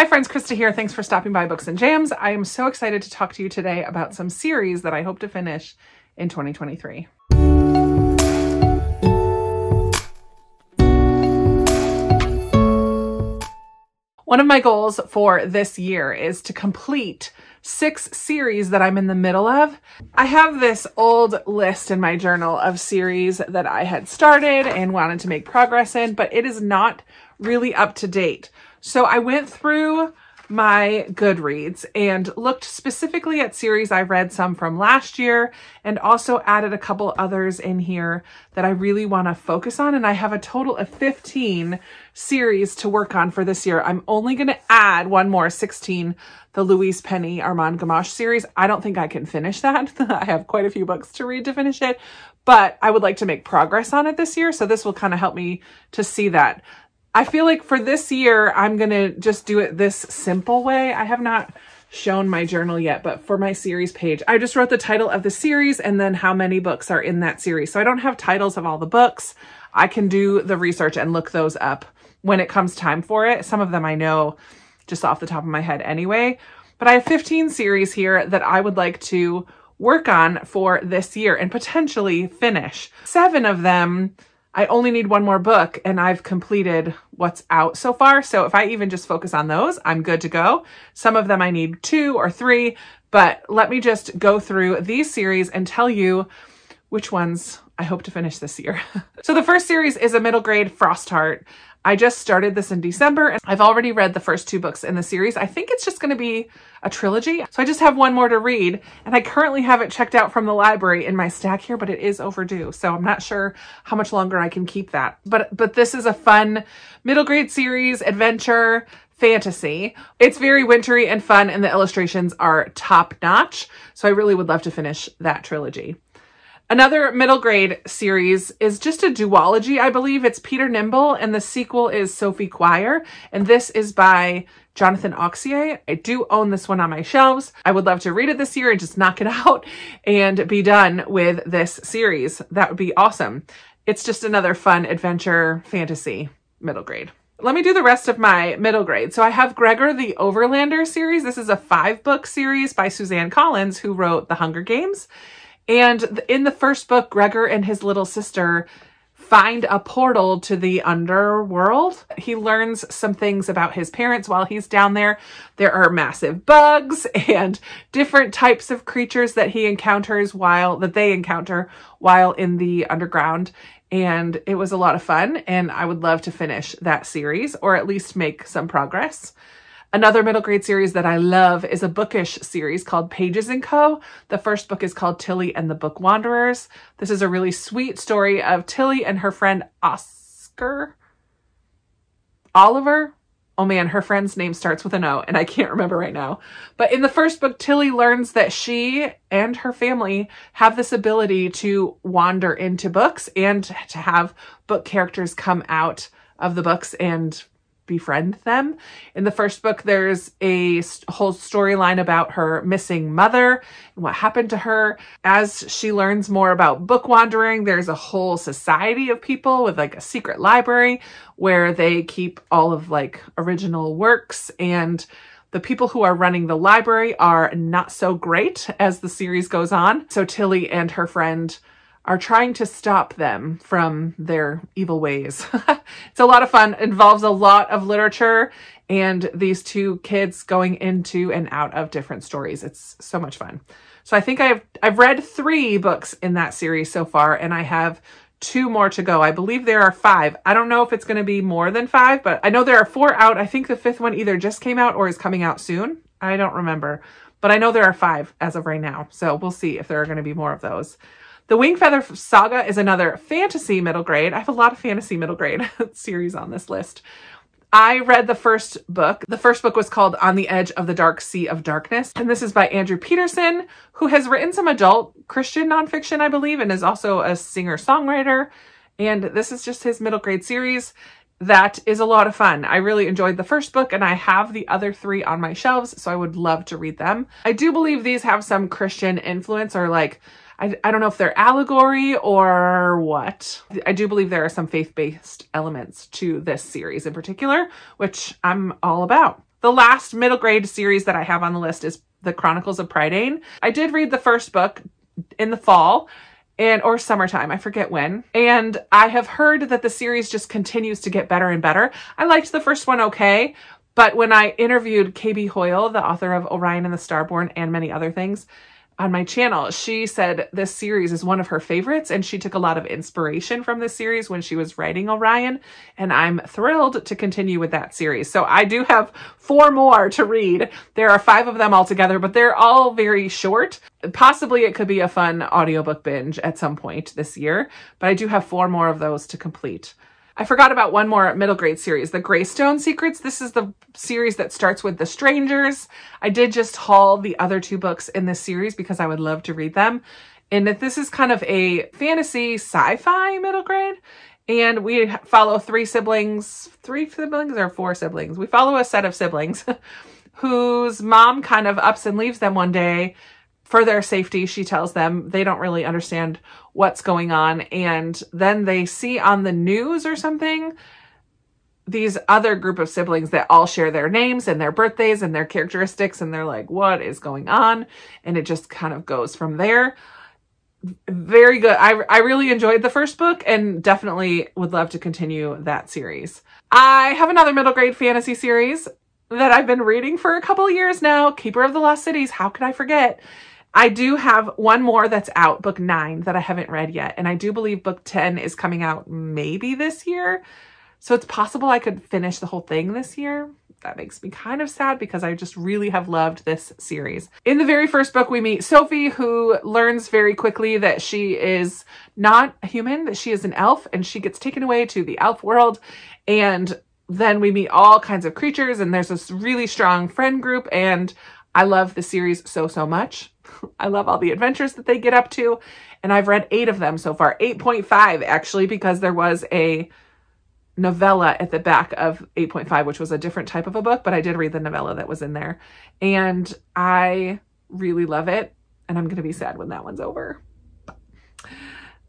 Hi friends, Krista here. Thanks for stopping by Books and Jams. I am so excited to talk to you today about some series that I hope to finish in 2023. One of my goals for this year is to complete 6 series that I'm in the middle of. I have this old list in my journal of series that I had started and wanted to make progress in, but it is not really up to date. So I went through my Goodreads and looked specifically at series I read some from last year and also added a couple others in here that I really want to focus on. And I have a total of 15 series to work on for this year. I'm only going to add one more, 16, the Louise Penny Armand Gamache series. I don't think I can finish that. I have quite a few books to read to finish it, but I would like to make progress on it this year. So this will kind of help me to see that. I feel like for this year, I'm going to just do it this simple way. I have not shown my journal yet, but for my series page, I just wrote the title of the series and then how many books are in that series. So I don't have titles of all the books. I can do the research and look those up when it comes time for it. Some of them I know just off the top of my head anyway, but I have 15 series here that I would like to work on for this year and potentially finish. 7 of them, I only need one more book and I've completed what's out so far. So if I even just focus on those, I'm good to go. Some of them I need 2 or 3, but let me just go through these series and tell you which ones I hope to finish this year. So the first series is a middle grade Frostheart. I just started this in December and I've already read the first 2 books in the series. I think it's just going to be a trilogy. So I just have one more to read and I currently have it checked out from the library in my stack here, but it is overdue. So I'm not sure how much longer I can keep that. But this is a fun middle grade series, adventure, fantasy. It's very wintry and fun and the illustrations are top notch. So I really would love to finish that trilogy. Another middle grade series is just a duology. I believe it's Peter Nimble and the sequel is Sophie Choir. And this is by Jonathan Auxier. I do own this one on my shelves. I would love to read it this year and just knock it out and be done with this series. That would be awesome. It's just another fun adventure fantasy middle grade. Let me do the rest of my middle grade. So I have Gregor the Overlander series. This is a 5-book series by Suzanne Collins, who wrote The Hunger Games. And in the first book, Gregor and his little sister find a portal to the underworld. He learns some things about his parents while he's down there. There are massive bugs and different types of creatures that he encounters that they encounter while in the underground. And it was a lot of fun. And I would love to finish that series or at least make some progress. Another middle grade series that I love is a bookish series called Pages & Co. The first book is called Tilly and the Book Wanderers. This is a really sweet story of Tilly and her friend Oliver. Oh man, her friend's name starts with an O and I can't remember right now. But in the first book, Tilly learns that she and her family have this ability to wander into books and to have book characters come out of the books and befriend them. In the first book, there's a whole storyline about her missing mother and what happened to her. As she learns more about book wandering, there's a whole society of people with like a secret library where they keep all of like original works, and the people who are running the library are not so great as the series goes on. So Tilly and her friend are trying to stop them from their evil ways. It's a lot of fun. It involves a lot of literature and these 2 kids going into and out of different stories. It's so much fun. So I think I've read 3 books in that series so far, and I have 2 more to go. I believe there are 5. I don't know if it's going to be more than 5, but I know there are 4 out. I think the 5th one either just came out or is coming out soon. I don't remember, but I know there are 5 as of right now. So we'll see if there are going to be more of those. The Wingfeather Saga is another fantasy middle grade. I have a lot of fantasy middle grade series on this list. I read the first book. The first book was called On the Edge of the Dark Sea of Darkness. And this is by Andrew Peterson, who has written some adult Christian nonfiction, I believe, and is also a singer-songwriter. And this is just his middle grade series. That is a lot of fun. I really enjoyed the first book and I have the other 3 on my shelves, so I would love to read them. I do believe these have some Christian influence, or like I don't know if they're allegory or what. I do believe there are some faith-based elements to this series in particular, which I'm all about. The last middle grade series that I have on the list is the Chronicles of Pridane. I did read the first book in the fall or summertime, I forget when. And I have heard that the series just continues to get better and better. I liked the first one okay, but when I interviewed KB Hoyle, the author of Orion and the Starborn and many other things on my channel, she said this series is one of her favorites, and she took a lot of inspiration from this series when she was writing Orion, and I'm thrilled to continue with that series. So I do have 4 more to read. There are 5 of them altogether, but they're all very short. Possibly it could be a fun audiobook binge at some point this year, but I do have 4 more of those to complete. I forgot about one more middle grade series, the Greystone Secrets. This is the series that starts with The Strangers. I did just haul the other 2 books in this series because I would love to read them. And this is kind of a fantasy sci-fi middle grade. And we follow 3 siblings or 4 siblings. We follow a set of siblings whose mom kind of ups and leaves them one day. For their safety, she tells them. They don't really understand what's going on. And then they see on the news or something, these other group of siblings that all share their names and their birthdays and their characteristics. And they're like, what is going on? And it just kind of goes from there. Very good. I really enjoyed the first book and definitely would love to continue that series. I have another middle grade fantasy series that I've been reading for a couple of years now. Keeper of the Lost Cities. How could I forget? I do have one more that's out, book 9, that I haven't read yet. And I do believe book 10 is coming out maybe this year. So it's possible I could finish the whole thing this year. That makes me kind of sad because I just really have loved this series. In the very first book, we meet Sophie, who learns very quickly that she is not a human, that she is an elf, and she gets taken away to the elf world. And then we meet all kinds of creatures, and there's this really strong friend group, and I love the series so much. I love all the adventures that they get up to, and I've read 8 of them so far. 8.5 actually, because there was a novella at the back of 8.5, which was a different type of a book, but I did read the novella that was in there, and I really love it, and I'm going to be sad when that one's over.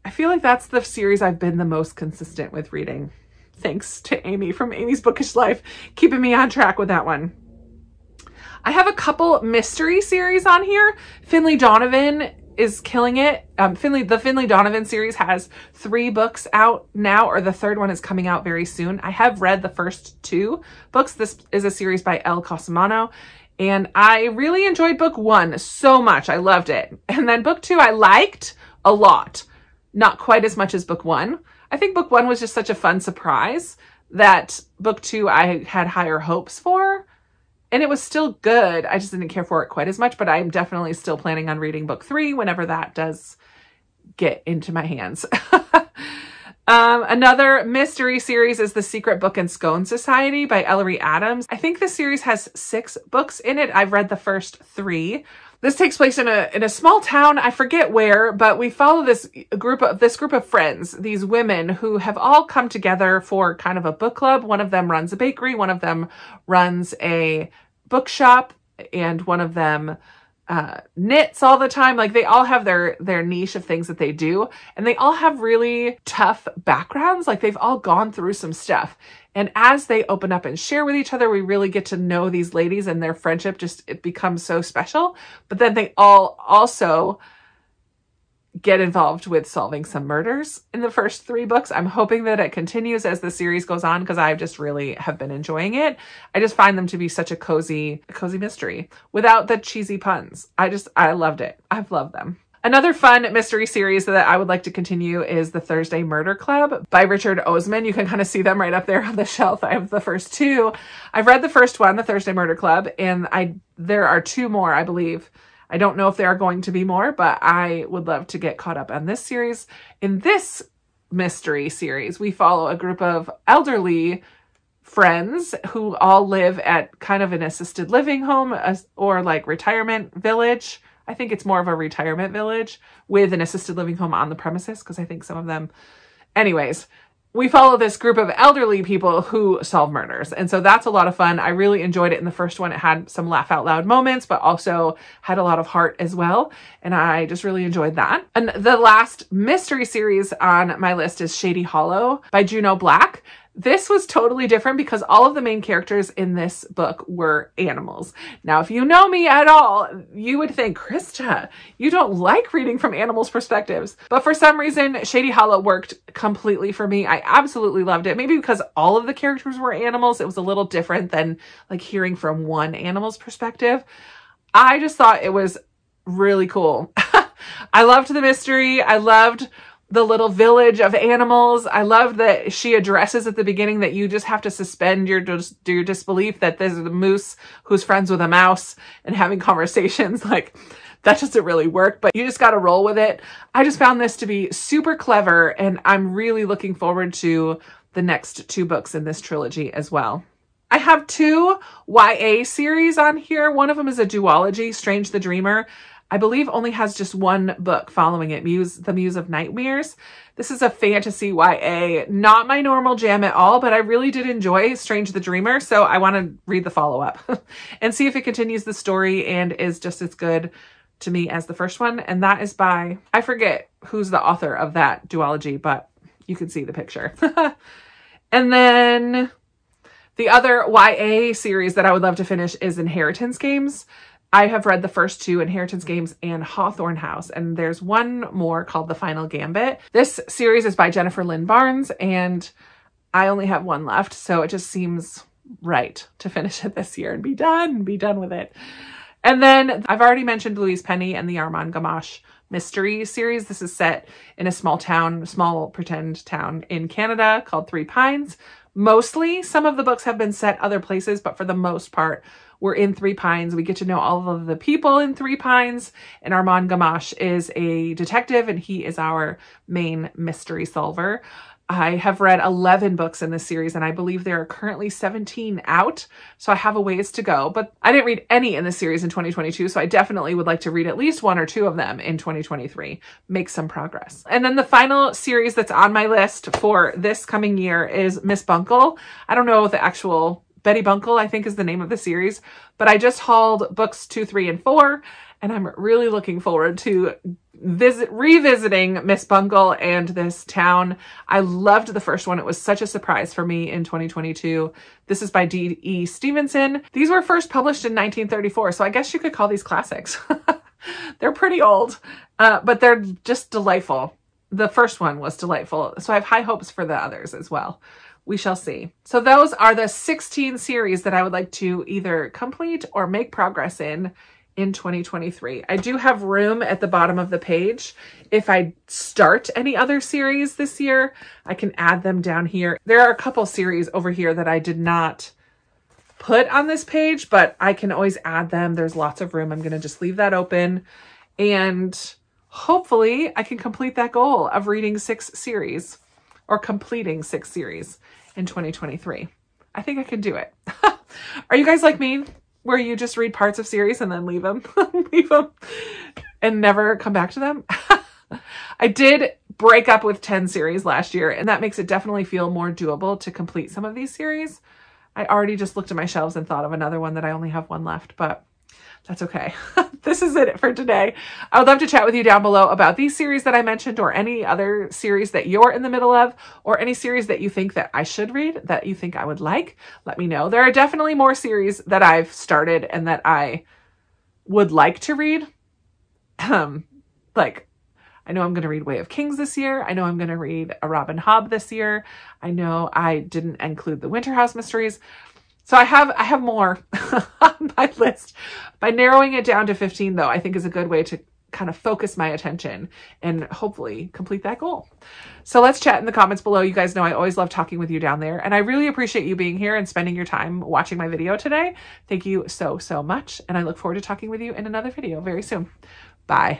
I feel like that's the series I've been the most consistent with reading. Thanks to Amy from Amy's Bookish Life, keeping me on track with that one. I have a couple mystery series on here. Finley Donovan is killing it. The Finley Donovan series has 3 books out now, or the 3rd one is coming out very soon. I have read the first 2 books. This is a series by El Cosimano, and I really enjoyed book 1 so much. I loved it. And then book 2 I liked a lot. Not quite as much as book 1. I think book 1 was just such a fun surprise that book 2 I had higher hopes for. And it was still good. I just didn't care for it quite as much, but I'm definitely still planning on reading book 3 whenever that does get into my hands. Another mystery series is The Secret Book and Scone Society by Ellery Adams. I think this series has 6 books in it. I've read the first 3. This takes place in a small town. I forget where, but we follow this group of friends, these women who have all come together for kind of a book club. One of them runs a bakery, one of them runs a bookshop, and one of them knits all the time. Like, they all have their niche of things that they do, and they all have really tough backgrounds. Like, they've all gone through some stuff. And as they open up and share with each other, we really get to know these ladies, and their friendship it becomes so special. But then they all also get involved with solving some murders in the first 3 books. I'm hoping that it continues as the series goes on, because I just really have been enjoying it. I just find them to be such a cozy mystery without the cheesy puns. I loved it. I've loved them. Another fun mystery series that I would like to continue is The Thursday Murder Club by Richard Oseman. You can kind of see them right up there on the shelf. I have the first 2. I've read the first one, The Thursday Murder Club, and there are 2 more, I believe. I don't know if there are going to be more, but I would love to get caught up on this series. In this mystery series, we follow a group of elderly friends who all live at kind of an assisted living home or like retirement village. I think it's more of a retirement village with an assisted living home on the premises, because I think some of them... Anyways, we follow this group of elderly people who solve murders. And so that's a lot of fun. I really enjoyed it in the first one. It had some laugh out loud moments, but also had a lot of heart as well. And I just really enjoyed that. And the last mystery series on my list is Shady Hollow by Juno Black. This was totally different because all of the main characters in this book were animals. Now, if you know me at all, you would think, Krista, you don't like reading from animals' perspectives. But for some reason, Shady Hollow worked completely for me. I absolutely loved it. Maybe because all of the characters were animals, it was a little different than like hearing from one animal's perspective. I just thought it was really cool. I loved the mystery. I loved the little village of animals. I love that she addresses at the beginning that you just have to suspend your disbelief that there's a moose who's friends with a mouse and having conversations. Like, that doesn't really work, but you just got to roll with it. I just found this to be super clever, and I'm really looking forward to the next 2 books in this trilogy as well. I have 2 YA series on here. One of them is a duology, Strange the Dreamer. I believe only has just 1 book following it, The Muse of Nightmares. This is a fantasy YA, not my normal jam at all, but I really did enjoy Strange the Dreamer, so I want to read the follow-up and see if it continues the story and is just as good to me as the first one. And that is by, I forget who's the author of that duology, but you can see the picture. And then the other YA series that I would love to finish is Inheritance Games. I have read the first 2, Inheritance Games and Hawthorne House, and there's one more called The Final Gambit. This series is by Jennifer Lynn Barnes, and I only have 1 left, so it just seems right to finish it this year and be done with it. And then I've already mentioned Louise Penny and the Armand Gamache mystery series. This is set in a small pretend town in Canada called Three Pines. Mostly, some of the books have been set other places, but for the most part, we're in Three Pines. We get to know all of the people in Three Pines, and Armand Gamache is a detective, and he is our main mystery solver. I have read 11 books in this series, and I believe there are currently 17 out, so I have a ways to go. But I didn't read any in this series in 2022, so I definitely would like to read at least 1 or 2 of them in 2023. Make some progress. And then the final series that's on my list for this coming year is Miss Bungle. I don't know the actual Betty Bungle, I think is the name of the series, but I just hauled books 2, 3, and 4, and I'm really looking forward to revisiting Miss Bungle and this town. I loved the first one. It was such a surprise for me in 2022. This is by D.E. Stevenson. These were first published in 1934, so I guess you could call these classics. They're pretty old, but they're just delightful. The first one was delightful, so I have high hopes for the others as well. We shall see. So those are the 16 series that I would like to either complete or make progress in 2023. I do have room at the bottom of the page. If I start any other series this year, I can add them down here. There are a couple series over here that I did not put on this page, but I can always add them. There's lots of room. I'm going to just leave that open, and hopefully I can complete that goal of reading 6 series or completing 6 series in 2023. I think I can do it. Are you guys like me, where you just read parts of series and then leave them and never come back to them? I did break up with 10 series last year, and that makes it definitely feel more doable to complete some of these series. I already just looked at my shelves and thought of another one that I only have 1 left, but that's okay. This is it for today. I would love to chat with you down below about these series that I mentioned, or any other series that you're in the middle of, or any series that you think that I should read, that you think I would like. Let me know. There are definitely more series that I've started and that I would like to read. Like, I know I'm going to read Way of Kings this year. I know I'm going to read A Robin Hobb this year. I know I didn't include the Winter House mysteries. So I have more on my list. By narrowing it down to 15, though, I think is a good way to kind of focus my attention and hopefully complete that goal. So let's chat in the comments below. You guys know I always love talking with you down there, and I really appreciate you being here and spending your time watching my video today. Thank you so, so much, and I look forward to talking with you in another video very soon. Bye.